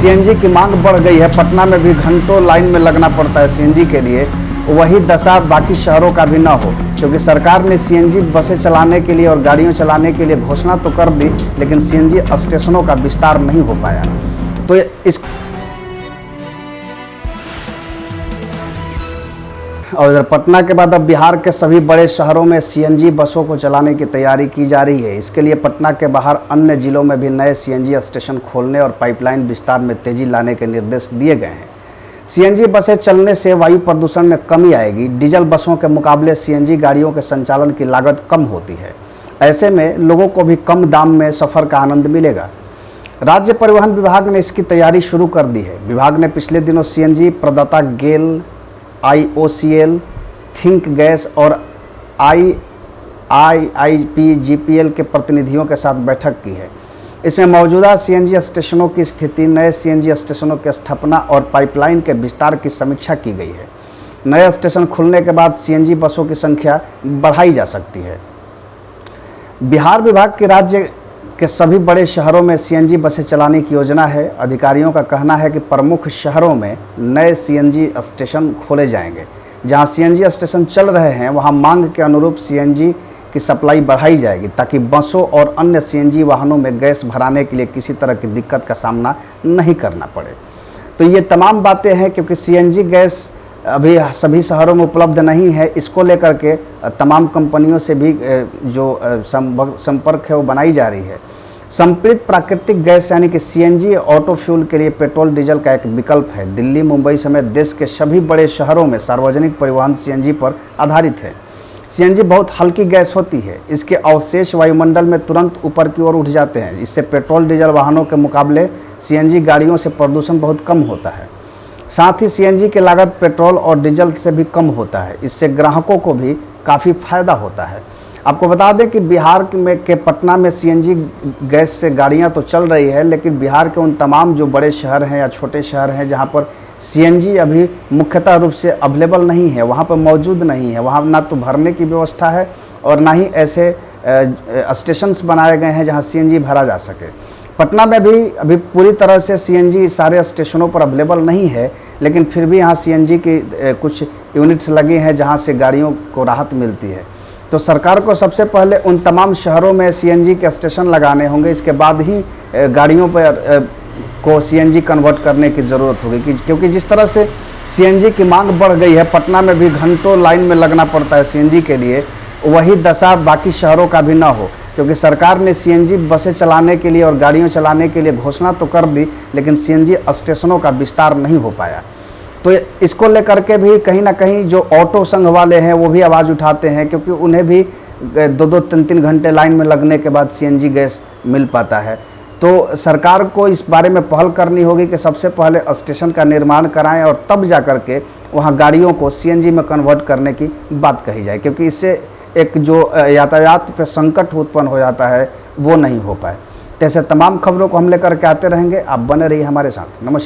CNG की मांग बढ़ गई है। पटना में भी घंटों लाइन में लगना पड़ता है सीएनजी के लिए। वही दशा बाकी शहरों का भी ना हो, क्योंकि सरकार ने सीएनजी बसें चलाने के लिए और गाड़ियों चलाने के लिए घोषणा तो कर दी, लेकिन सीएनजी स्टेशनों का विस्तार नहीं हो पाया। तो इस और इधर पटना के बाद अब बिहार के सभी बड़े शहरों में सीएनजी बसों को चलाने की तैयारी की जा रही है। इसके लिए पटना के बाहर अन्य जिलों में भी नए सीएनजी स्टेशन खोलने और पाइपलाइन विस्तार में तेजी लाने के निर्देश दिए गए हैं। सीएनजी बसें चलने से वायु प्रदूषण में कमी आएगी। डीजल बसों के मुकाबले सीएनजी गाड़ियों के संचालन की लागत कम होती है। ऐसे में लोगों को भी कम दाम में सफ़र का आनंद मिलेगा। राज्य परिवहन विभाग ने इसकी तैयारी शुरू कर दी है। विभाग ने पिछले दिनों सीएनजी प्रदाता गेल, IOCL, थिंक गैस और IIPGPL के प्रतिनिधियों के साथ बैठक की है। इसमें मौजूदा सीएनजी स्टेशनों की स्थिति, नए सीएनजी स्टेशनों की स्थापना और पाइपलाइन के विस्तार की समीक्षा की गई है। नए स्टेशन खुलने के बाद सीएनजी बसों की संख्या बढ़ाई जा सकती है। बिहार विभाग के राज्य के सभी बड़े शहरों में सीएनजी बसें चलाने की योजना है। अधिकारियों का कहना है कि प्रमुख शहरों में नए सीएनजी स्टेशन खोले जाएंगे। जहां सीएनजी स्टेशन चल रहे हैं वहां मांग के अनुरूप सीएनजी की सप्लाई बढ़ाई जाएगी, ताकि बसों और अन्य सीएनजी वाहनों में गैस भराने के लिए किसी तरह की दिक्कत का सामना नहीं करना पड़े। तो ये तमाम बातें हैं, क्योंकि सीएनजी गैस अभी सभी शहरों में उपलब्ध नहीं है। इसको लेकर के तमाम कंपनियों से भी जो संपर्क है वो बनाई जा रही है। संपीड़ित प्राकृतिक गैस यानी कि सीएनजी ऑटो फ्यूल के लिए पेट्रोल डीजल का एक विकल्प है। दिल्ली, मुंबई समेत देश के सभी बड़े शहरों में सार्वजनिक परिवहन सीएनजी पर आधारित है। सीएनजी बहुत हल्की गैस होती है। इसके अवशेष वायुमंडल में तुरंत ऊपर की ओर उठ जाते हैं। इससे पेट्रोल डीजल वाहनों के मुकाबले सीएनजी गाड़ियों से प्रदूषण बहुत कम होता है। साथ ही सीएनजी की लागत पेट्रोल और डीजल से भी कम होता है। इससे ग्राहकों को भी काफ़ी फायदा होता है। आपको बता दें कि बिहार के पटना में सीएनजी गैस से गाड़ियां तो चल रही है, लेकिन बिहार के उन तमाम जो बड़े शहर हैं या छोटे शहर हैं जहां पर सीएनजी अभी मुख्यतः रूप से अवेलेबल नहीं है, वहां पर मौजूद नहीं है, वहां ना तो भरने की व्यवस्था है और ना ही ऐसे स्टेशंस बनाए गए हैं जहां सीएनजी भरा जा सके। पटना में भी अभी पूरी तरह से सीएनजी सारे स्टेशनों पर अवेलेबल नहीं है, लेकिन फिर भी यहाँ सीएनजी की कुछ यूनिट्स लगे हैं जहाँ से गाड़ियों को राहत मिलती है। तो सरकार को सबसे पहले उन तमाम शहरों में सीएनजी के स्टेशन लगाने होंगे। इसके बाद ही गाड़ियों पर को सीएनजी कन्वर्ट करने की ज़रूरत होगी, क्योंकि जिस तरह से सीएनजी की मांग बढ़ गई है, पटना में भी घंटों लाइन में लगना पड़ता है सीएनजी के लिए। वही दशा बाकी शहरों का भी ना हो, क्योंकि सरकार ने सीएनजी बसें चलाने के लिए और गाड़ियों चलाने के लिए घोषणा तो कर दी, लेकिन सीएनजी स्टेशनों का विस्तार नहीं हो पाया। तो इसको लेकर के भी कहीं ना कहीं जो ऑटो संघ वाले हैं वो भी आवाज़ उठाते हैं, क्योंकि उन्हें भी 2-2, 3-3 घंटे लाइन में लगने के बाद सीएनजी गैस मिल पाता है। तो सरकार को इस बारे में पहल करनी होगी कि सबसे पहले स्टेशन का निर्माण कराएं और तब जा कर के वहाँ गाड़ियों को सीएनजी में कन्वर्ट करने की बात कही जाए, क्योंकि इससे एक जो यातायात पे संकट उत्पन्न हो जाता है वो नहीं हो पाए। तो ऐसे तमाम खबरों को हम लेकर के आते रहेंगे। आप बने रहिए हमारे साथ। नमस्कार।